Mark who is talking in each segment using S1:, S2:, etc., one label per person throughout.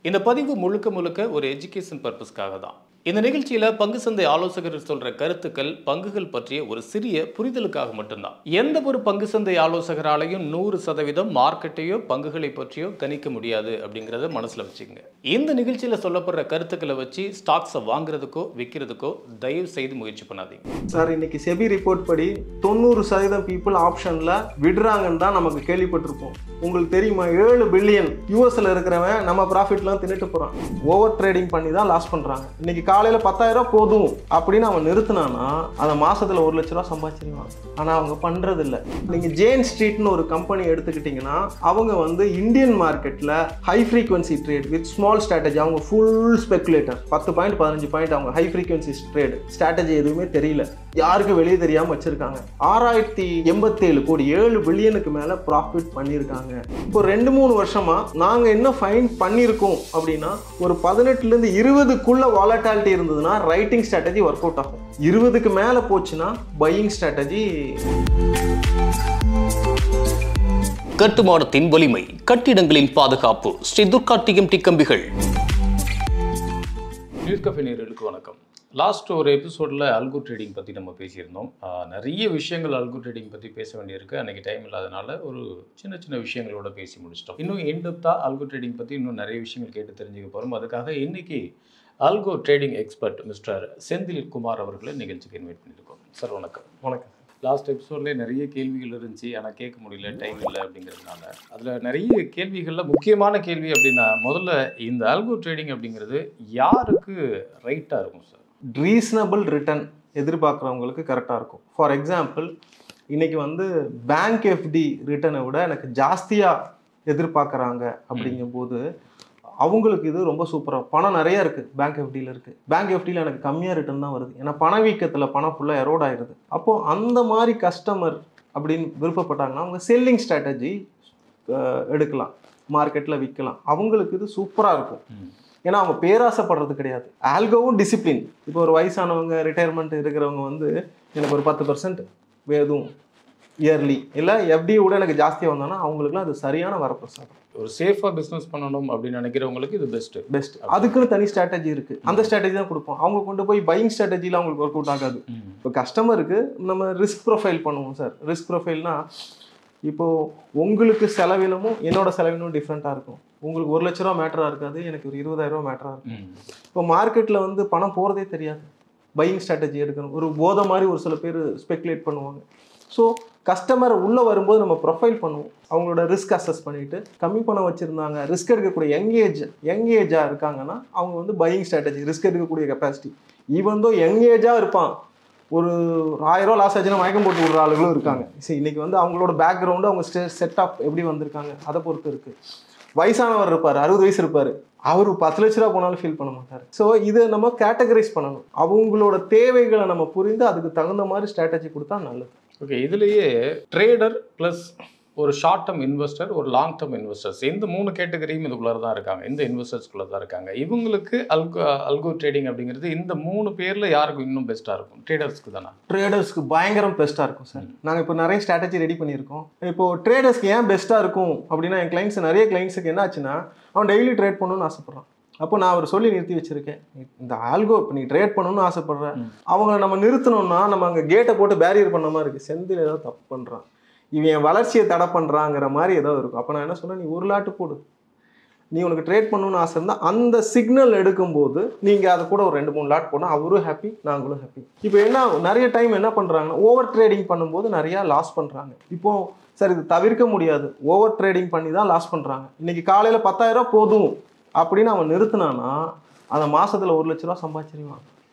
S1: இந்த பதிவு முழுக்க முழுக்க ஒரு எஜுகேஷன் பர்பஸ்க்காக தான். இந்த நிகழ்ச்சியில பங்கு சந்தை ஆலோசகர் சொல்ற கருத்துக்கள் பங்குகள் பற்றிய ஒரு சிறிய புரிதலுக்காக மட்டும்தான். எந்த ஒரு பங்கு சந்தை ஆலோசகராலையும் 100% மார்க்கெட்டையோ பங்குகளை பற்றியோ கணிக்க முடியாது அப்படிங்கறத மனசுல வச்சுக்கோங்க. இந்த நிகழ்ச்சியில சொல்லப்படுற கருத்துக்களை வச்சு ஸ்டாக்ஸை வாங்குறதுக்கோ விற்கிறதுக்கோ தயவு செய்து முயற்சி பண்ணாதீங்க.
S2: சார், இன்னைக்கு செபி ரிப்போர்ட் படி 90% பீப்புள் ஆப்ஷன்ல விடுறாங்கன்னு தான் நமக்கு கேள்விப்பட்டிருப்போம். உங்களுக்கு தெரியுமா, 7 பில்லியன் யூஎஸ்ல இருக்கிறவன் நம்ம ப்ராஃபிட்லாம் தின்னுட்டு போறான். ஓவர் ட்ரேடிங் பண்ணி தான் லாஸ் பண்றாங்க. இன்னைக்கு காலையில 10,000 போதும் அப்படின்னு அவன் நிறுத்தினானா அந்த மாசத்துல 1 லட்ச ரூபா சம்பாதிச்சிருவான். ஆனா அவங்க பண்றது இல்ல. நீங்க ஜேன் ஸ்ட்ரீட்னு ஒரு கம்பெனி எடுத்துக்கிட்டீங்கன்னா அவங்க வந்து இந்தியன் மார்க்கெட்ல high frequency trade with small strategy. அவங்க ஃபுல் ஸ்பெகுலேட்டர். 10 பாயிண்ட் 15 பாயிண்ட் அவங்க ஹை ஃப்ரீக்வன்சி ட்ரேட் ஸ்ட்ராட்டஜி எதுவுமே தெரியல, யாருக்கும் வெளியே தெரியாம வச்சிருக்காங்க. 6087 கோடி 7 பில்லியனுக்கு மேல ப்ராஃபிட் பண்ணியிருக்காங்க. இப்போ 2-3 வருஷமா நாங்க என்ன ஃபைன் பண்ணியிருக்கோம் அப்படின்னா, ஒரு 18லேருந்து 20க்குள்ள வாலட்டாலிட்டி இருந்ததுன்னா ரைட்டிங் ஸ்ட்ராட்டஜி ஒர்க் அவுட் ஆகும். 20க்கு மேல போச்சுன்னா பையிங் ஸ்ட்ராட்டஜி.
S1: கட்டுமானத்தின் வலிமை, கட்டிடங்களின் பாதுகாப்பு. ஸ்ரீ துர்கா டிஎம்டி கம்பிகள். நியூஸ் கஃபே நேயர்களுக்கு வணக்கம். லாஸ்ட் ஒரு எபிசோடில் அல்கோ ட்ரேடிங் பற்றி நம்ம பேசியிருந்தோம். நிறைய விஷயங்கள் அல்கோ ட்ரேடிங் பற்றி பேச வேண்டியிருக்கு. அன்றைக்கி டைம் இல்லாதனால ஒரு சின்ன சின்ன விஷயங்களோட பேசி முடிச்சிட்டோம். இன்னும் இன்டெப்த்தாக அல்கோ ட்ரேடிங் பற்றி இன்னும் நிறைய விஷயங்கள் கேட்டு தெரிஞ்சுக்க போகிறோம். அதுக்காக இன்றைக்கி algo trading expert mister Senthil Kumar அவர்களை நிகழ்ச்சிக்கு இன்வைட் பண்ணியிருக்கோம். சார் வணக்கம்.
S2: வணக்கம்.
S1: லாஸ்ட் எபிசோட்லேயே நிறைய கேள்விகள் இருந்துச்சு, ஆனால் கேட்க முடியல, டைம் இல்லை அப்படிங்கிறதுனால. அதில் நிறைய கேள்விகளில் முக்கியமான கேள்வி அப்படின்னா, முதல்ல இந்த அல்கோ ட்ரேடிங் அப்படிங்கிறது யாருக்கு ரைட்டாக இருக்கும் சார்?
S2: ரீசனபிள் ரிட்டர்ன் எதிர்பார்க்குறவங்களுக்கு கரெக்டாக இருக்கும். ஃபார் எக்ஸாம்பிள், இன்னைக்கு வந்து பேங்க் எஃப்டி ரிட்டர்னை விட எனக்கு ஜாஸ்தியாக எதிர்பார்க்குறாங்க அப்படிங்கும்போது அவங்களுக்கு இது ரொம்ப சூப்பராக. பணம் நிறையா இருக்குது, பேங்க் எஃப்டியில் இருக்குது. பேங்க் எஃப்டியில் எனக்கு கம்மியாக ரிட்டர்ன் தான் வருது, ஏன்னா பணவீக்கத்தில் பணம் ஃபுல்லாக எரோட் ஆயிடுது. அப்போது அந்த மாதிரி கஸ்டமர் அப்படின்னு விருப்பப்பட்டாங்கன்னா அவங்க செல்லிங் ஸ்ட்ராட்டஜி எடுக்கலாம், மார்க்கெட்டில் விற்கலாம். அவங்களுக்கு இது சூப்பராக இருக்கும். ஏன்னா அவங்க பேராசைப்படுறது கிடையாது. ஆல்கோவும் டிசிப்ளின். இப்போ ஒரு வயசானவங்க ரிட்டையர்மெண்ட் இருக்கிறவங்க வந்து எனக்கு ஒரு 10% வேதும் இயர்லி இல்லை எஃப்டியை விட எனக்கு ஜாஸ்தியாக வந்தோன்னா அவங்களுக்குலாம் அது சரியான வரப்பிரசாதம்.
S1: ஒரு சேஃபாக பிஸ்னஸ் பண்ணணும் அப்படின்னு நினைக்கிறவங்களுக்கு இது பெஸ்ட்.
S2: அதுக்குன்னு தனி ஸ்ட்ராட்டஜி இருக்குது. அந்த ஸ்ட்ராட்டஜி தான் கொடுப்போம். அவங்க கொண்டு போய் பையிங் ஸ்ட்ராட்டஜியில் அவங்களுக்கு ஒர்க் அவுட் ஆகாது. இப்போ கஸ்டமருக்கு நம்ம ரிஸ்க் ப்ரொஃபைல் பண்ணுவோம் சார். ரிஸ்க் ப்ரொஃபைல்னா இப்போது உங்களுக்கு செலவினமும் என்னோட செலவினமும் டிஃப்ரெண்ட்டாக இருக்கும். உங்களுக்கு 1 லட்ச ரூபா மேட்டராக இருக்காது, எனக்கு ஒரு 20,000 ரூபா மேட்டராக இருக்கும். இப்போ மார்க்கெட்டில் வந்து பணம் போகிறதே தெரியாது, பையிங் ஸ்ட்ராட்டஜி எடுக்கணும். ஒரு போதை மாதிரி ஒரு சில பேர் ஸ்பெகுலேட் பண்ணுவாங்க. ஸோ கஸ்டமர் உள்ளே வரும்போது நம்ம ப்ரொஃபைல் பண்ணுவோம். அவங்களோட ரிஸ்க் அசஸ் பண்ணிவிட்டு கம்மி பணம் வச்சுருந்தாங்க, ரிஸ்க் எடுக்கக்கூடிய யங் ஏஜாக இருக்காங்கன்னா அவங்க வந்து பையிங் ஸ்ட்ராட்டஜி, ரிஸ்க் எடுக்கக்கூடிய கெப்பாசிட்டி. ஈவன் தோ யங் ஏஜாக இருப்பான், ஒரு 1000 ரூபா லாஸ் ஆச்சுன்னா மயக்கம் போட்டு விடுற ஆளுகளும் இருக்காங்க. சரி, இன்றைக்கி வந்து அவங்களோட பேக்ரவுண்டு அவங்க செட் ஆஃப் எப்படி வந்திருக்காங்க அதை பொறுத்து இருக்குது. வயசானவர் இருப்பார், 60 வயசு இருப்பார், அவர் 10 லட்ச ரூபா போனாலும் ஃபீல் பண்ண மாட்டார். ஸோ இதை நம்ம கேட்டகரைஸ் பண்ணணும். அவங்களோட தேவைகளை நம்ம புரிந்து அதுக்கு தகுந்த மாதிரி ஸ்ட்ராட்டஜி கொடுத்தா நல்லது.
S1: ஓகே, இதுலேயே ட்ரேடர் ப்ளஸ் ஒரு ஷார்ட் டேர்ம் இன்வெஸ்டர், ஒரு லாங் டேர்ம் இன்வெஸ்டர்ஸ், இந்த 3 கேட்டகரியும் இதுக்குள்ளே தான் இருக்காங்க, இந்த இன்வெஸ்டர்ஸ்குள்ளே தான் இருக்காங்க. இவங்களுக்கு அல்கோ ட்ரேடிங் அப்படிங்கிறது இந்த 3 பேரில் யாருக்கு இன்னும் பெஸ்ட்டாக இருக்கும்? ட்ரேடர்ஸ்க்கு தானே?
S2: ட்ரேடர்ஸ்க்கு பயங்கரம் பெஸ்ட்டாக இருக்கும் சார். நாங்கள் இப்போ நிறைய ஸ்ட்ராட்டஜி ரெடி பண்ணியிருக்கோம். இப்போது ட்ரேடர்ஸ்க்கு ஏன் பெஸ்ட்டாக இருக்கும் அப்படின்னா, என் கிளைண்ட்ஸ் நிறைய கிளைண்ட்ஸுக்கு என்ன ஆச்சுன்னா, அவன் டெய்லி ட்ரேட் பண்ணணும்னு ஆசைப்பட்றான். அப்போ நான் அவர் சொல்லி நிறுத்தி வச்சிருக்கேன், இந்த ஆல்கோ இப்போ நீ ட்ரேட் பண்ணணும்னு ஆசைப்படுறேன், அவங்கள நம்ம நிறுத்தணும்னா நம்ம அங்கே கேட்டை போட்டு பேரியர் பண்ண மாதிரி இருக்குது. செந்தில் ஏதோ தப்பு பண்ணுறான், இவன் என் வளர்ச்சியை தடை பண்ணுறாங்கிற மாதிரி ஏதோ இருக்கும். அப்போ நான் என்ன சொன்னேன், நீ ஒரு லாட்டு போடு, நீ உனக்கு ட்ரேட் பண்ணணும்னு ஆசை இருந்தால் அந்த சிக்னல் எடுக்கும்போது நீங்கள் அதை கூட ஒரு 2-3 லாட் போனால் அவரும் ஹாப்பி, நாங்களும் ஹாப்பி. இப்போ என்ன நிறைய டைம் என்ன பண்ணுறாங்கன்னா, ஓவர் ட்ரேடிங் பண்ணும்போது நிறையா லாஸ் பண்ணுறாங்க. இப்போது சார் இது தவிர்க்க முடியாது, ஓவர் ட்ரேடிங் பண்ணி தான் லாஸ் பண்ணுறாங்க. இன்றைக்கி காலையில் 10,000 போதும் அப்படின்னு அவன் நிறுத்தினானா அந்த மாதத்தில் 1 லட்ச ரூபா சம்பாதிச்சிருவான்.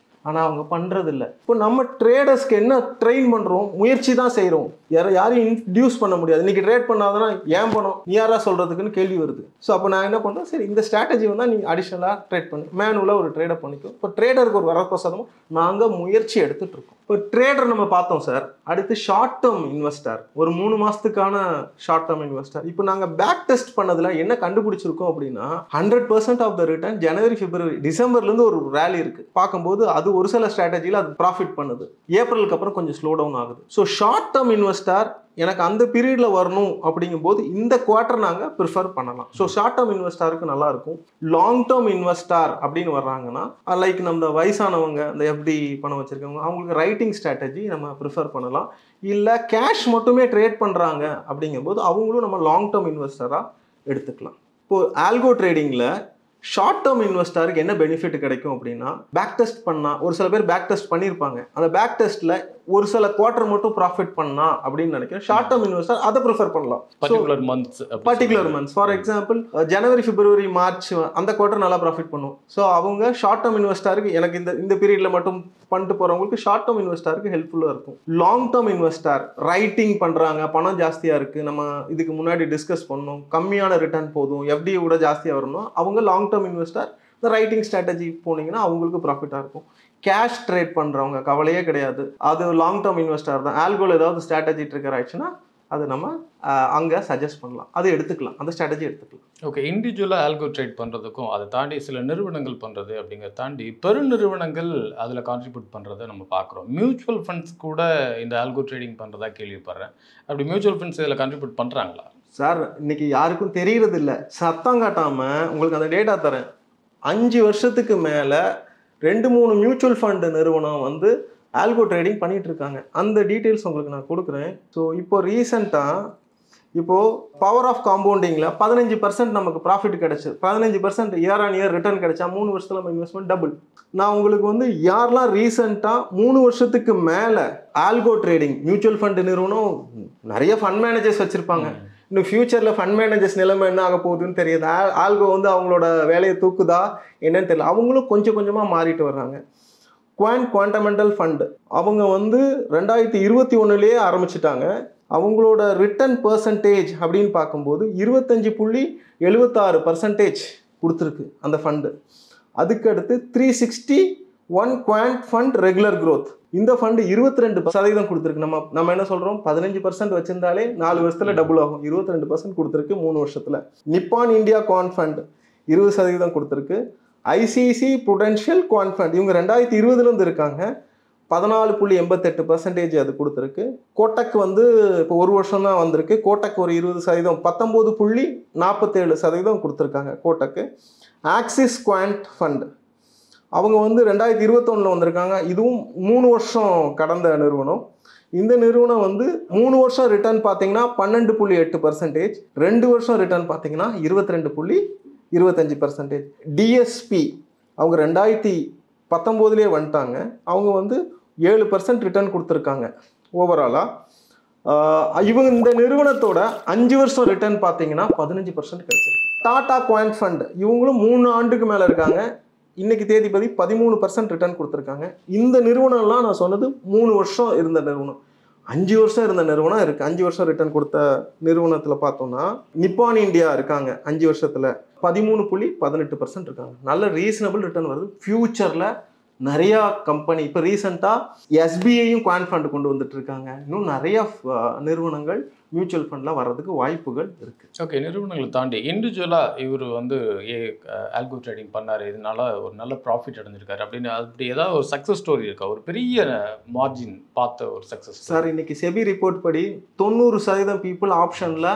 S2: ஆனால் அவங்க பண்ணுறது இல்லை. இப்போ நம்ம ட்ரேடர்ஸ்க்கு என்ன ட்ரெயின் பண்ணுறோம், முயற்சி தான் செய்கிறோம். யாரையும் இன்ட்யூஸ் பண்ண முடியாது. இன்றைக்கி ட்ரேட் பண்ணாதனா ஏன் பணம் நீ யாரா சொல்கிறதுக்குன்னு கேள்வி வருது. ஸோ அப்போ நான் என்ன பண்ணுறேன், சரி இந்த ஸ்ட்ராட்டஜி வந்தால் நீங்கள் அடிஷ்னலாக ட்ரேட் பண்ணி மேனுவலாக ஒரு ட்ரேடை பண்ணிக்கும். இப்போ ட்ரேடருக்கு ஒரு வரப்பிரசாதமும் நாங்கள் முயற்சி எடுத்துகிட்டு இருக்கோம். இப்போ ட்ரேடர் நம்ம பார்த்தோம் சார். அடுத்து ஷார்ட் டேர்ம் இன்வெஸ்டர், ஒரு 3 மாதத்துக்கான ஷார்ட் டேர்ம் இன்வெஸ்டர். இப்போ நாங்கள் பேக் டெஸ்ட் பண்ணதில் என்ன கண்டுபிடிச்சிருக்கோம் அப்படின்னா, 100% ஆஃப் த ரிட்டர்ன் ஜனவரி, பிப்ரவரி, டிசம்பர்லேருந்து ஒரு ரேலி இருக்குது. பார்க்கும்போது அது ஒரு சில ஸ்ட்ராட்டஜியில் அது ப்ராஃபிட் பண்ணுது. ஏப்ரலுக்கு அப்புறம் கொஞ்சம் ஸ்லோ டவுன் ஆகுது. ஸோ ஷார்ட் டேர்ம் இன்வெஸ்டார் எனக்கு அந்த பீரியடில் வரணும் அப்படிங்கும்போது இந்த குவார்ட்டர் நாங்கள் ப்ரிஃபர் பண்ணலாம். ஸோ ஷார்ட் டேர்ம் இன்வெஸ்டாருக்கு நல்லாயிருக்கும். லாங் டேர்ம் இன்வெஸ்டார் அப்படின்னு வர்றாங்கன்னா லைக் நம்ம வயசானவங்க, இந்த எஃப்டி பணம் வச்சுருக்கவங்க, அவங்களுக்கு ரைட்டிங் ஸ்ட்ராட்டஜி நம்ம ப்ரிஃபர் பண்ணலாம். இல்லை கேஷ் மட்டுமே ட்ரேட் பண்ணுறாங்க அப்படிங்கும்போது அவங்களும் நம்ம லாங் டேர்ம் இன்வெஸ்டராக எடுத்துக்கலாம். இப்போது ஆல்கோ ட்ரேடிங்கில் ஷார்ட் டேர்ம் இன்வெஸ்டருக்கு என்ன பெனிஃபிட் கிடைக்கும் அப்படின்னா, பேக் டெஸ்ட் பண்ணால் ஒரு சில பேர் பேக் டெஸ்ட் பண்ணியிருப்பாங்க. அந்த பேக் டெஸ்ட்டில் ஒரு சில குவார்ட்டர் மட்டும் ப்ராஃபிட் பண்ணா அப்படின்னு நினைக்கிறேன். ஷார்ட் டேர்ம் இன்வெஸ்டர் அதை ப்ரிஃபர் பண்ணலாம். Particular months for example January, February, March அந்த குவார்ட்டர் நல்லா ப்ராஃபிட் பண்ணும். ஸோ அவங்க ஷார்ட் டேர்ம் இன்வெஸ்டருக்கு எனக்கு இந்த பீரியடில் மட்டும் பண்ணிட்டு போகிறவங்களுக்கு ஷார்ட் டேர்ம் இன்வெஸ்டருக்கு ஹெல்ப்ஃபுல்லாக இருக்கும். லாங் டேர்ம் இன்வெஸ்டர் ரைட்டிங் பண்ணுறாங்க, பணம் ஜாஸ்தியாக இருக்குது, நம்ம இதுக்கு முன்னாடி டிஸ்கஸ் பண்ணோம், கம்மியான ரிட்டர்ன் போதும், எஃப்டி விட ஜாஸ்தியாக வரணும், அவங்க லாங் டேர்ம் இன்வெஸ்டர் இந்த ரைட்டிங் ஸ்ட்ராட்டஜி போனீங்கன்னா அவங்களுக்கு ப்ராஃபிட்டாக இருக்கும். கேஷ் ட்ரேட் பண்ணுறவங்க கவலையே கிடையாது, அது லாங் டேர்ம் இன்வெஸ்டர் தான். ஆல்கோல ஏதாவது ஸ்ட்ராட்டஜி ட்ரிகர் ஆயிடுச்சுன்னா அது நம்ம அங்கே சஜஸ்ட் பண்ணலாம், அதை எடுத்துக்கலாம், அந்த ஸ்ட்ராட்டஜி எடுத்துக்கலாம்.
S1: ஓகே, இண்டிவிஜுவலாக ஆல்கோ ட்ரேட் பண்ணுறதுக்கும் அதை தாண்டி சில நிறுவனங்கள் பண்ணுறது அப்படிங்கிறத தாண்டி பெருநிறுவனங்கள் அதில் கான்ட்ரிபியூட் பண்ணுறதை நம்ம பார்க்குறோம். மியூச்சுவல் ஃபண்ட்ஸ் கூட இந்த ஆல்கோ ட்ரேடிங் பண்ணுறதா கேள்விப்படுறேன். அப்படி மியூச்சுவல் ஃபண்ட்ஸ் இதில் கான்ட்ரிபியூட் பண்ணுறாங்களா?
S2: சார் இன்னைக்கு யாருக்கும் தெரியறது இல்லை. சத்தம் காட்டாமல் உங்களுக்கு அந்த டேட்டா தரேன். 5 வருஷத்துக்கு மேலே 2-3 மியூச்சுவல் ஃபண்டு நிறுவனம் வந்து ஆல்கோ ட்ரேடிங் பண்ணிட்டு இருக்காங்க. அந்த டீட்டெயில்ஸ் உங்களுக்கு நான் கொடுக்குறேன். ஸோ இப்போ ரீசெண்டாக இப்போது பவர் ஆஃப் காம்பவுண்டிங்கில் 15% நமக்கு ப்ராஃபிட் கிடைச்சி 15% இயர் ஆன் இயர் ரிட்டர்ன் கிடைச்சா 3 வருஷத்தில் நம்ம இன்வெஸ்ட்மெண்ட் டபுள். நான் உங்களுக்கு வந்து யாரெல்லாம் ரீசெண்டாக 3 வருஷத்துக்கு மேலே ஆல்கோ ட்ரேடிங் மியூச்சுவல் ஃபண்டு நிறுவனம் நிறைய ஃபண்ட் மேனேஜர்ஸ் வச்சுருப்பாங்க. இன்னும் ஃபியூச்சரில் ஃபண்ட் மேனேஜர்ஸ் நிலைமை என்ன ஆக போகுதுன்னு தெரியாது. ஆல்கோ வந்து அவங்களோட வேலையை தூக்குதா என்னன்னு தெரியல. அவங்களும் கொஞ்சம் கொஞ்சமாக மாறிட்டு வர்றாங்க. குவாண்டமெண்டல் ஃபண்டு அவங்க வந்து 2021 ஆரம்பிச்சிட்டாங்க. அவங்களோட ரிட்டர்ன் பர்சன்டேஜ் அப்படின்னு பார்க்கும்போது 25.76% கொடுத்துருக்கு அந்த ஃபண்டு. அதுக்கடுத்து 361 குவாண்ட் ஃபண்ட் ரெகுலர் க்ரோத், இந்த ஃபண்டு 22% கொடுத்துருக்கு. நம்ம என்ன சொல்கிறோம், 15% வச்சிருந்தாலே 4 வருஷத்தில் டபுள் ஆகும். 22% கொடுத்துருக்கு 3 வருஷத்தில். நிப்பான் இந்தியா குவான் ஃபண்ட் 20% கொடுத்துருக்கு. ஐசிசி புடென்ஷியல் குவான் ஃபண்ட் இவங்க 2020 இருக்காங்க, 14.88% அது கொடுத்துருக்கு. கோட்டக் வந்து இப்போ 1 வருஷம் தான் வந்திருக்கு. கோட்டக் ஒரு 20%, 19.47% கொடுத்துருக்காங்க கோட்டக்கு. ஆக்சிஸ் குவாண்ட் ஃபண்ட் அவங்க வந்து 2021 வந்திருக்காங்க. இதுவும் 3 வருஷம் கடந்த நிறுவனம். இந்த நிறுவனம் வந்து 3 வருஷம் ரிட்டர்ன் பார்த்தீங்கன்னா 12.8%, 2 வருஷம் ரிட்டர்ன் பார்த்தீங்கன்னா 22.25%. டிஎஸ்பி அவங்க 2019 வந்துட்டாங்க. அவங்க வந்து 7% ரிட்டர்ன் கொடுத்துருக்காங்க ஓவராலாக. இவங்க இந்த நிறுவனத்தோட 5 வருஷம் ரிட்டர்ன் பார்த்தீங்கன்னா 15% கிடைச்சிருக்கு. டாடா குவாண்ட் ஃபண்ட் இவங்களும் 3 ஆண்டுக்கு மேலே இருக்காங்க. இன்னைக்கு தேதிப்படி 13% ரிட்டர்ன் கொடுத்துருக்காங்க. இந்த நிறுவனம்லாம் நான் சொன்னது 3 வருஷம் இருந்த நிறுவனம். 5 வருஷம் இருந்த நிறுவனம் இருக்குது. 5 வருஷம் ரிட்டர்ன் கொடுத்த நிறுவனத்தில் பார்த்தோம்னா நிப்பான் இந்தியா இருக்காங்க. 5 வருஷத்தில் 13.18% இருக்காங்க. நல்ல ரீசனபிள் ரிட்டர்ன் வருது. ஃபியூச்சரில் நிறையா கம்பெனி இப்போ ரீசெண்டாக எஸ்பிஐயும் குவான் ஃபண்டு கொண்டு வந்துட்டு இருக்காங்க. இன்னும் நிறையா நிறுவனங்கள் மியூச்சுவல் ஃபண்டில் வர்றதுக்கு வாய்ப்புகள் இருக்குது.
S1: ஓகே, நிறுவனங்களை தாண்டி இண்டிவிஜுவலாக இவர் வந்து ஆல்கோ ட்ரேடிங் பண்ணார், இதனால ஒரு நல்ல ப்ராஃபிட் அடைஞ்சிருக்காரு அப்படின்னு அப்படி ஏதாவது ஒரு சக்ஸஸ் ஸ்டோரி இருக்கா? ஒரு பெரிய மார்ஜின் பார்த்த ஒரு சக்ஸஸ்?
S2: சார் இன்னைக்கு செபி ரிப்போர்ட் படி 90% பீப்புள் ஆப்ஷனில்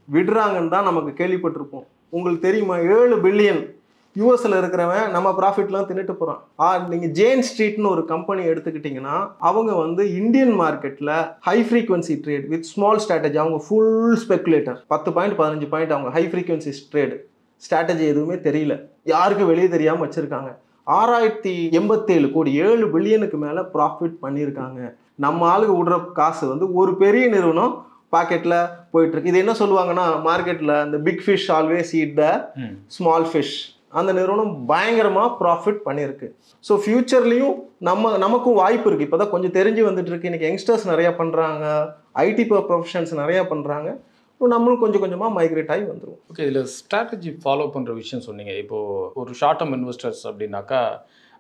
S2: விடுறாங்கன்னு தான் நமக்கு கேள்விப்பட்டிருப்போம். உங்களுக்கு தெரியுமா, 7 பில்லியன் யூஎஸ்ல இருக்கிறவன் நம்ம ப்ராஃபிட்லாம் தின்னுட்டு போகிறான். நீங்கள் ஜேன் ஸ்ட்ரீட்னு ஒரு கம்பெனி எடுத்துக்கிட்டிங்கன்னா அவங்க வந்து இந்தியன் மார்க்கெட்டில் high frequency trade with small strategy, அவங்க ஃபுல் ஸ்பெக்குலேட்டர், 10 பாயிண்ட் 15 பாயிண்ட் அவங்க ஹை ஃப்ரீக்வன்சி ட்ரேடு ஸ்ட்ராட்டஜி எதுவுமே தெரியல, யாருக்கும் வெளியே தெரியாமல் வச்சுருக்காங்க. 6087 கோடி 7 பில்லியனுக்கு மேலே ப்ராஃபிட் பண்ணியிருக்காங்க. நம்ம ஆளுக்கு விடுற காசு வந்து ஒரு பெரிய நிறுவனம் பாக்கெட்டில் போயிட்டுருக்கு. இது என்ன சொல்லுவாங்கன்னா மார்க்கெட்டில் இந்த big fish always eat the small fish. அந்த நிறுவனம் பயங்கரமாக ப்ராஃபிட் பண்ணியிருக்கு. ஸோ ஃப்யூச்சர்லேயும் நமக்கும் வாய்ப்பு இருக்குது. இப்போ தான் கொஞ்சம் தெரிஞ்சு வந்துட்டு இருக்கு. இன்றைக்கி யங்ஸ்டர்ஸ் நிறையா பண்ணுறாங்க, ஐடி ப்ரொஃபஷன்ஸ் நிறையா பண்ணுறாங்க. நம்மளும் கொஞ்சம் கொஞ்சமாக மைக்ரேட் ஆகி வந்துடும்.
S1: ஓகே, இதில் ஸ்ட்ராட்டஜி ஃபாலோ பண்ணுற விஷயம் சொன்னீங்க. இப்போது ஒரு ஷார்ட் டேர்ம் இன்வெஸ்டர்ஸ் அப்படின்னாக்கா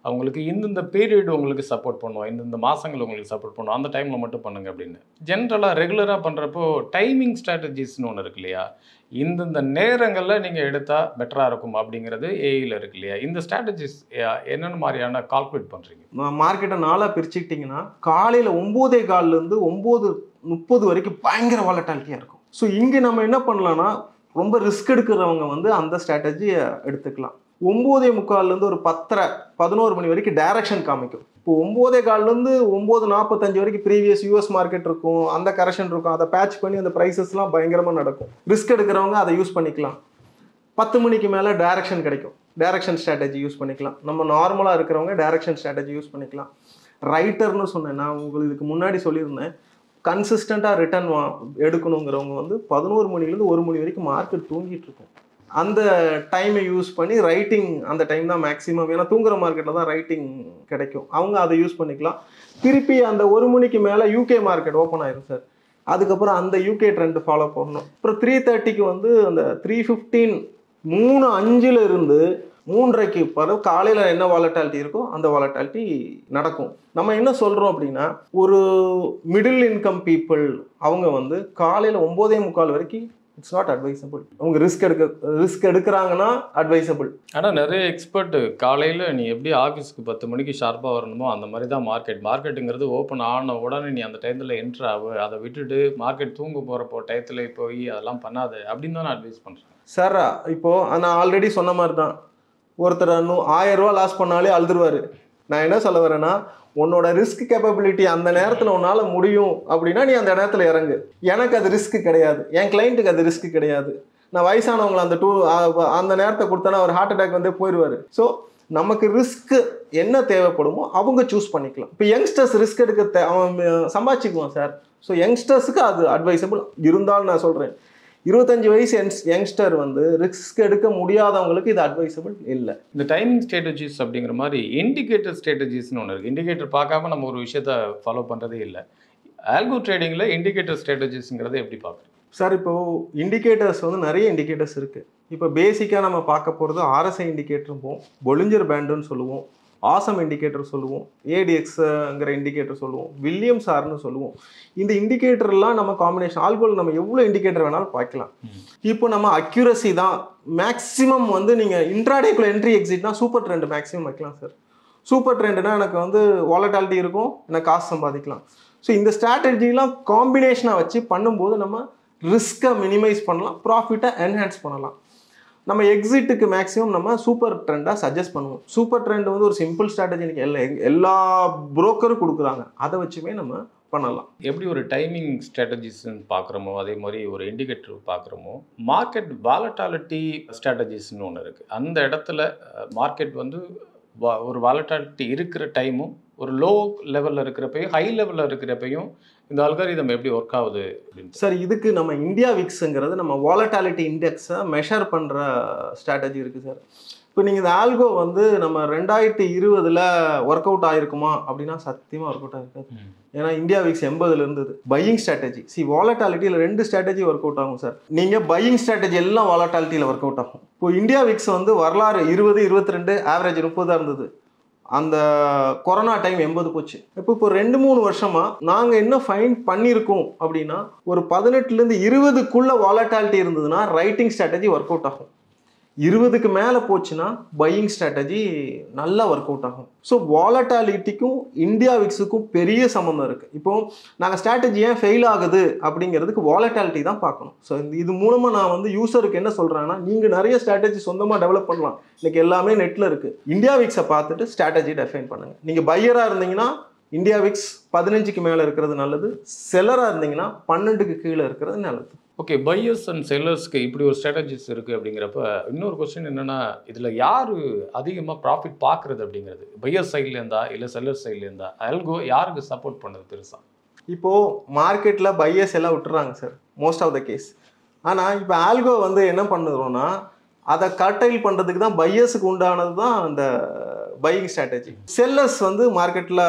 S1: அவங்களுக்கு இந்தந்த பீரியட் உங்களுக்கு சப்போர்ட் பண்ணுவோம், இந்தந்த மாதங்கள் உங்களுக்கு சப்போர்ட் பண்ணுவோம், அந்த டைமில் மட்டும் பண்ணுங்க அப்படின்னு. ஜென்ரலாக ரெகுலராக பண்ணுறப்போ டைமிங் ஸ்ட்ராட்டஜிஸ்னு ஒன்று இருக்கு இல்லையா, இந்தந்த நேரங்களில் நீங்கள் எடுத்தால் பெட்டராக இருக்கும் அப்படிங்கிறது ஏஐயில் இருக்கு இல்லையா, இந்த ஸ்ட்ராட்டஜிஸ் என்னென்ன மாதிரியான கால்குலேட் பண்ணுறீங்க?
S2: மார்க்கெட்டை நாளாக பிரிச்சுக்கிட்டிங்கன்னா காலையில் 9:15 9:30 வரைக்கும் பயங்கர வாலட்டாலிட்டியாக இருக்கும். ஸோ இங்கே நம்ம என்ன பண்ணலாம்னா ரொம்ப ரிஸ்க் எடுக்கிறவங்க வந்து அந்த ஸ்ட்ராட்டஜியை எடுத்துக்கலாம். 9:45 ஒரு 10:30 11 மணி வரைக்கும் டைரக்ஷன் காமிக்கும். இப்போ 9:15 9:45 வரைக்கும் ப்ரீவியஸ் யூஎஸ் மார்க்கெட் இருக்கும், அந்த கரெக்ஷன் இருக்கும், அதை பேட்ச் பண்ணி அந்த ப்ரைஸஸ்லாம் பயங்கரமாக நடக்கும். ரிஸ்க் எடுக்கிறவங்க அதை யூஸ் பண்ணிக்கலாம். 10 மணிக்கு மேலே டைரக்ஷன் கிடைக்கும், டைரக்ஷன் ஸ்ட்ராட்டஜி யூஸ் பண்ணிக்கலாம். நம்ம நார்மலாக இருக்கிறவங்க டைரக்ஷன் ஸ்ட்ராட்டஜி யூஸ் பண்ணிக்கலாம். ரைட்டர்னு சொன்னேன், நான் உங்களுக்கு இதுக்கு முன்னாடி சொல்லியிருந்தேன், கன்சிஸ்டண்ட்டாக ரிட்டர்ன் எடுக்கணுங்கிறவங்க வந்து 11 மணிலேருந்து 1 மணி வரைக்கும் மார்க்கெட் தூங்கிட்டு இருக்கும். அந்த டைமை யூஸ் பண்ணி ரைட்டிங், அந்த டைம் தான் மேக்ஸிமம், ஏன்னா தூங்குற மார்க்கெட்டில் தான் ரைட்டிங் கிடைக்கும், அவங்க அதை யூஸ் பண்ணிக்கலாம். திருப்பி அந்த 1 மணிக்கு மேலே யூகே மார்க்கெட் ஓப்பன் ஆயிரும் சார், அதுக்கப்புறம் அந்த யூகே ட்ரெண்ட் ஃபாலோ பண்ணணும். அப்புறம் 3:30க்கு வந்து அந்த 3:15 3:05 இருந்து 3:30க்கு பிறகு காலையில் என்ன வாலட்டாலிட்டி இருக்கோ அந்த வாலட்டாலிட்டி நடக்கும். நம்ம என்ன சொல்கிறோம் அப்படின்னா, ஒரு மிடில் இன்கம் பீப்புள் அவங்க வந்து காலையில் 9:45 வரைக்கும் இட்ஸ் நாட் அட்வைசபிள். அவங்க ரிஸ்க் எடுக்கிறாங்கன்னா அட்வைசபிள்.
S1: ஆனால் நிறைய எக்ஸ்பர்ட் காலையில் நீ எப்படி ஆஃபீஸ்க்கு 10 மணிக்கு ஷார்ப்பாக வரணுமோ அந்த மாதிரி தான் மார்க்கெட்டுங்கிறது ஓப்பன் ஆன உடனே நீ அந்த டைத்தில் என்ட்ரு ஆகு, அதை விட்டுட்டு மார்க்கெட் தூங்க போகிறப்போ டயத்தில் போய் அதெல்லாம் பண்ணாது அப்படின்னு தான் நான் அட்வைஸ் பண்ணுறேன்.
S2: சார் இப்போது நான் ஆல்ரெடி சொன்ன மாதிரி தான், ஒருத்தர் 1000 ரூபா லாஸ் பண்ணாலே அழுதுருவார். நான் என்ன சொல்ல வரேன்னா, உன்னோட ரிஸ்க் கேப்பபிலிட்டி அந்த நேரத்தில் உன்னால் முடியும் அப்படின்னா நீ அந்த நேரத்தில் இறங்கு. எனக்கு அது ரிஸ்க் கிடையாது, என் கிளைண்ட்டுக்கு அது ரிஸ்க் கிடையாது. நான் வயசானவங்களை அந்த நேரத்தை கொடுத்தனா அவர் ஹார்ட் அட்டாக் வந்து போயிடுவார். ஸோ நமக்கு ரிஸ்க்கு என்ன தேவைப்படுமோ அவங்க சூஸ் பண்ணிக்கலாம். இப்போ யங்ஸ்டர்ஸ் ரிஸ்க் எடுக்க அவன் சம்பாதிச்சுக்குவான் சார். ஸோ யங்ஸ்டர்ஸுக்கு அது அட்வைசபிள் இருந்தாலும் நான் சொல்கிறேன், 25 வயசு யங்ஸ்டர் வந்து ரிஸ்க் எடுக்க முடியாதவங்களுக்கு இது அட்வைசபிள் இல்லை.
S1: இந்த டைமிங் ஸ்ட்ராட்டஜிஸ் அப்படிங்கிற மாதிரி இண்டிகேட்டர் ஸ்ட்ராட்டஜிஸ்னு ஒன்று இருக்குது. இண்டிகேட்டர் பார்க்காம நம்ம ஒரு விஷயத்தை ஃபாலோ பண்ணுறதே இல்லை. ஆல்கோ ட்ரேடிங்கில் இண்டிகேட்டர் ஸ்ட்ராட்டஜிஸ்ங்கிறத எப்படி பார்க்குறீங்க
S2: சார்? இப்போது இண்டிகேட்டர்ஸ் வந்து நிறைய இண்டிகேட்டர்ஸ் இருக்குது. இப்போ பேசிக்காக நம்ம பார்க்க போகிறது RSI இண்டிகேட்டரும்போம், பொலிஞ்சர் பேண்டுன்னு சொல்லுவோம், ஆசம் இண்டிகேட்டர் சொல்லுவோம், ADXங்கிற இண்டிகேட்டர் சொல்லுவோம், வில்லியம்ஸ் ஆர்னு சொல்லுவோம். இந்த இண்டிகேட்டர்லாம் நம்ம காம்பினேஷன் ஆல்கோல் நம்ம எவ்வளோ இண்டிகேட்டர் வேணாலும் பார்க்கலாம். இப்போ நம்ம அக்யூரசி தான் மேக்ஸிமம் வந்து நீங்கள் இன்ட்ராடேக்குள்ள என்ட்ரி எக்ஸிட்னா சூப்பர் ட்ரெண்ட் மேக்ஸிமம் வைக்கலாம் சார். சூப்பர் ட்ரெண்டுனா எனக்கு வந்து வாலட்டாலிட்டி இருக்கும், எனக்கு காசு சம்பாதிக்கலாம். ஸோ இந்த ஸ்ட்ராட்டஜிலாம் காம்பினேஷனாக வச்சு பண்ணும்போது நம்ம ரிஸ்க்கை மினிமைஸ் பண்ணலாம், ப்ராஃபிட்டை என்ஹான்ஸ் பண்ணலாம். நம்ம எக்ஸிட்டுக்கு மேக்ஸிமம் நம்ம சூப்பர் ட்ரெண்டாக சஜஸ்ட் பண்ணுவோம். சூப்பர் ட்ரெண்ட் வந்து ஒரு சிம்பிள் ஸ்ட்ராட்டஜி எனக்கு எல்லா புரோக்கரும் கொடுக்குறாங்க, அதை வச்சுமே நம்ம பண்ணலாம்.
S1: எப்படி ஒரு டைமிங் ஸ்ட்ராட்டஜிஸ்ன்னு பார்க்குறோமோ அதே மாதிரி ஒரு இண்டிகேட்டர் பார்க்குறோமோ, மார்க்கெட் வாலட்டாலிட்டி ஸ்ட்ராட்டஜிஸ்ன்னு ஒன்று இருக்குது. அந்த இடத்துல மார்க்கெட் வந்து ஒரு வாலட்டாலிட்டி இருக்கிற டைமும் ஒரு லோ லெவலில் இருக்கிறப்பையும் ஹை லெவலில் இருக்கிறப்பையும் இந்த அல்காரிதம் எப்படி ஒர்க் ஆகுது அப்படின்னு
S2: சார், இதுக்கு நம்ம இந்தியா விக்ஸுங்கிறது நம்ம வாலட்டாலிட்டி இண்டெக்ஸை மெஷர் பண்ணுற ஸ்ட்ராட்டஜி இருக்குது சார். இப்போ நீங்கள் இந்த ஆல்கோ வந்து நம்ம 2020 ஒர்க் அவுட் ஆகிருக்குமா அப்படின்னா சத்தியமாக ஒர்க் அவுட் ஆகிருக்காது. ஏன்னா இந்தியா விக்ஸ் 80 இருந்தது. பையிங் ஸ்ட்ராட்டஜி வாலட்டாலிட்டியில் 2 ஸ்ட்ராட்டஜி ஒர்க் அவுட் ஆகும் சார். நீங்கள் பையிங் ஸ்ட்ராட்டஜி எல்லாம் வாலட்டாலிட்டியில் ஒர்க் அவுட் ஆகும். இப்போ இந்தியா விக்ஸ் வந்து வரலாறு 20 22 ஆவரேஜ் 30 இருந்தது. அந்த கொரோனா டைம் 80 போச்சு. இப்போ 2-3 வருஷமா நாங்கள் என்ன ஃபைன் பண்ணியிருக்கோம் அப்படின்னா, ஒரு 18லேருந்து 20க்குள்ள வாலட்டாலிட்டி இருந்ததுன்னா ரைட்டிங் ஸ்ட்ராட்டஜி ஒர்க் அவுட் ஆகும். 20க்கு மேலே போச்சுன்னா பையிங் ஸ்ட்ராட்டஜி நல்லா ஒர்க் அவுட் ஆகும். ஸோ வாலட்டாலிட்டிக்கும் இந்தியா விக்ஸுக்கும் பெரிய சம்மந்தம் இருக்குது. இப்போ நாங்கள் ஸ்ட்ராட்டஜி ஏன் ஃபெயில் ஆகுது அப்படிங்கிறதுக்கு வாலட்டாலிட்டி தான் பார்க்கணும். ஸோ இது மூலமாக நான் வந்து யூசருக்கு என்ன சொல்கிறேன்னா, நீங்கள் நிறைய ஸ்ட்ராட்டஜி சொந்தமாக டெவலப் பண்ணலாம். இன்றைக்கி எல்லாமே நெட்டில் இருக்குது. இந்தியா விக்ஸை பார்த்துட்டு ஸ்ட்ராட்டஜி டெஃபைன் பண்ணுங்கள். நீங்கள் பையராக இருந்தீங்கன்னா இந்தியா விக்ஸ் 15க்கு மேலே இருக்கிறது நல்லது, செல்லராக இருந்தீங்கன்னா 12க்கு கீழே இருக்கிறது நல்லது.
S1: ஓகே, பையர்ஸ் அண்ட் செல்லர்ஸ்க்கு இப்படி ஒரு ஸ்ட்ராட்டஜிஸ் இருக்குது அப்படிங்கிறப்ப இன்னொரு கொஸ்டின் என்னென்னா, இதில் யார் அதிகமாக ப்ராஃபிட் பார்க்குறது அப்படிங்கிறது, பையர் சைட்லேருந்தா இல்லை செல்லர் சைட்லேருந்தா? ஆல்கோ யாருக்கு சப்போர்ட் பண்ணுறது பெருசாக?
S2: இப்போது மார்க்கெட்டில் பையர்ஸ் எல்லாம் விட்டுறாங்க sir, most of the case. ஆனால் இப்போ ஆல்கோ வந்து என்ன பண்ணுறோன்னா, அதை கட்டைல் பண்ணுறதுக்கு தான் பையர்ஸுக்கு உண்டானது தான் அந்த பையிங் ஸ்ட்ராட்டஜி. செல்லர்ஸ் வந்து மார்க்கெட்டில்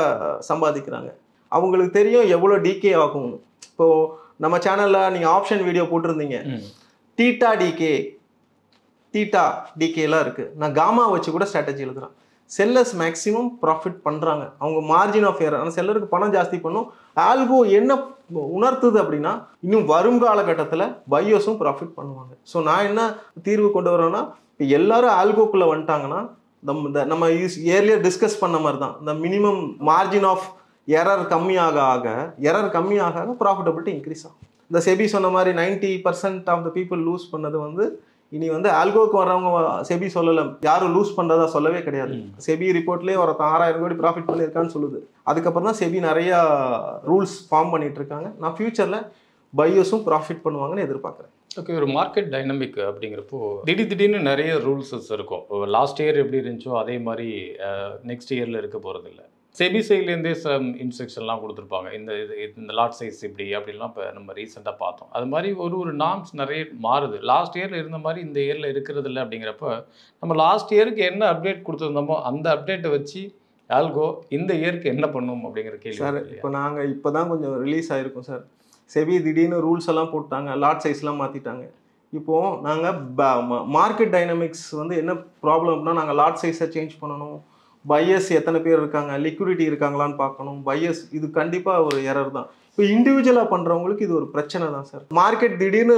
S2: சம்பாதிக்கிறாங்க, அவங்களுக்கு தெரியும் எவ்வளோ டிகே ஆகும். இப்போது நம்ம சேனலில் நீங்கள் ஆப்ஷன் வீடியோ போட்டிருந்தீங்க, தீட்டா டிகேலாம் இருக்குது. நான் காமா வச்சு கூட ஸ்ட்ராட்டஜி எழுதுறேன். செல்லர்ஸ் மேக்ஸிமம் ப்ராஃபிட் பண்ணுறாங்க. அவங்க மார்ஜின் ஆஃப் ஏரர், ஆனால் செல்லருக்கு பணம் ஜாஸ்தி பண்ணும். ஆல்கோ என்ன உணர்த்துது அப்படின்னா இன்னும் வரும் காலகட்டத்தில் பையர்ஸும் ப்ராஃபிட் பண்ணுவாங்க. ஸோ நான் என்ன தீர்வு கொண்டு வரேன்னா, இப்போ எல்லாரும் ஆல்கோக்குள்ளே வந்துட்டாங்கன்னா நம்ம ஏர்லியர் டிஸ்கஸ் பண்ண மாதிரி தான், இந்த மினிமம் மார்ஜின் ஆஃப் எரர் கம்மியாக ப்ராஃபிட்டபிலிட்டி இன்க்ரீஸ் ஆகும். இந்த செபி சொன்ன மாதிரி 90% ஆஃப் த பீப்புள் லூஸ் பண்ணது வந்து இனி வந்து ஆல்கோக்கு வர்றவங்க செபி சொல்லலை, யாரும் லூஸ் பண்ணுறதா சொல்லவே கிடையாது. செபி ரிப்போர்ட்லேயே ஒரு 6000 கோடி ப்ராஃபிட் பண்ணியிருக்கான்னு சொல்லுது. அதுக்கப்புறம் தான் செபி நிறையா ரூல்ஸ் ஃபார்ம் பண்ணிட்டு இருக்காங்க. நான் ஃபியூச்சரில் பையர்ஸும் ப்ராஃபிட் பண்ணுவாங்கன்னு எதிர்பார்க்குறேன்.
S1: ஓகே, ஒரு மார்க்கெட் டைனமிக் அப்படிங்கிறப்போ திடீர்னு நிறைய ரூல்ஸஸ் இருக்கும். லாஸ்ட் இயர் எப்படி இருந்துச்சோ அதே மாதிரி நெக்ஸ்ட் இயரில் இருக்க போகிறதில்ல. செபி சைட்லேருந்தே சம் இன்ஸ்ட்ரக்ஷன்லாம் கொடுத்துருப்பாங்க. இந்த லாட் சைஸ் இப்படி அப்படின்லாம் இப்போ நம்ம ரீசெண்டாக பார்த்தோம். அது மாதிரி ஒரு நார்ம்ஸ் நிறைய மாறுது. லாஸ்ட் இயரில் இருந்த மாதிரி இந்த இயரில் இருக்கிறது இல்லை. அப்படிங்கிறப்ப நம்ம லாஸ்ட் இயருக்கு என்ன அப்டேட் கொடுத்துருந்தோமோ அந்த அப்டேட்டை வச்சு ஆல்கோ இந்த இயருக்கு என்ன பண்ணும் அப்படிங்கிற கேள்வி.
S2: சார் இப்போ நாங்கள் இப்போ தான் கொஞ்சம் ரிலீஸ் ஆகிருக்கோம் சார். செபி திடீர்னு ரூல்ஸ் எல்லாம் போட்டாங்க, லாட் சைஸ்லாம் மாற்றிட்டாங்க. இப்போது நாங்கள் மார்க்கெட் டைனமிக்ஸ் வந்து என்ன ப்ராப்ளம்னா, நாங்கள் லாட் சைஸை சேஞ்ச் பண்ணணும், பையர்ஸ் எத்தனை பேர் இருக்காங்க, லிக்விடிட்டி இருக்காங்களான்னு பார்க்கணும். பையர்ஸ் இது கண்டிப்பாக ஒரு எரர் தான். இப்போ இண்டிவிஜுவலாக பண்ணுறவங்களுக்கு இது ஒரு பிரச்சனை தான் சார். மார்க்கெட் திடீர்னு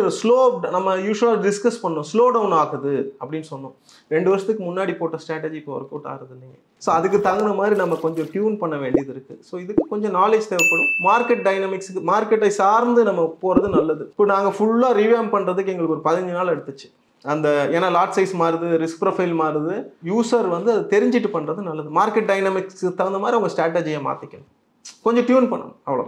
S2: நம்ம யூஸ்வலாக டிஸ்கஸ் பண்ணோம், ஸ்லோ டவுன் ஆகுது அப்படின்னு சொன்னோம். 2 வருஷத்துக்கு முன்னாடி போட்ட ஸ்ட்ராட்டஜி இப்போ ஒர்க் அவுட் ஆகுது இல்லைங்க. ஸோ அதுக்கு தகுந்த மாதிரி நம்ம கொஞ்சம் டியூன் பண்ண வேண்டியது இருக்குது. ஸோ இதுக்கு கொஞ்சம் நாலேஜ் தேவைப்படும். மார்க்கெட் டைனமிக்ஸுக்கு மார்க்கெட்டை சார்ந்து நம்ம போகிறது நல்லது. இப்போ நாங்கள் ஃபுல்லாக ரிவ்யூம் பண்ணுறதுக்கு எங்களுக்கு ஒரு 15 நாள் எடுத்துச்சு. ஏன்னா லாட் சைஸ் மாறுது, ரிஸ்க் ப்ரொஃபைல் மாறுது, யூசர் வந்து அதை தெரிஞ்சுட்டு பண்ணுறது நல்லது. மார்க்கெட் டைனமிக்ஸுக்கு தகுந்த மாதிரி அவங்க ஸ்ட்ராட்டஜியை மாற்றிக்கணும், கொஞ்சம் டியூன் பண்ணணும், அவ்வளோ.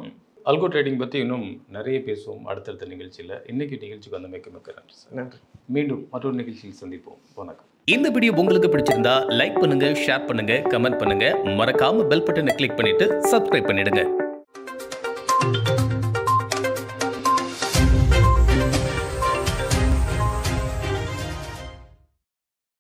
S1: அல்கோ ட்ரேடிங் பற்றி இன்னும் நிறைய பேசுவோம் அடுத்தடுத்த நிகழ்ச்சியில். இன்னைக்கு நிகழ்ச்சிக்கு வந்து மிக்க நன்றி சார்.
S2: நன்றி.
S1: மீண்டும் மற்றொரு நிகழ்ச்சியில் சந்திப்போம். வணக்கம்.
S3: இந்த வீடியோ உங்களுக்கு பிடிச்சிருந்தா லைக் பண்ணுங்க, ஷேர் பண்ணுங்க, கமெண்ட் பண்ணுங்க, மறக்காம பெல் பட்டனை கிளிக் பண்ணிட்டு சப்ஸ்கிரைப் பண்ணிடுங்க.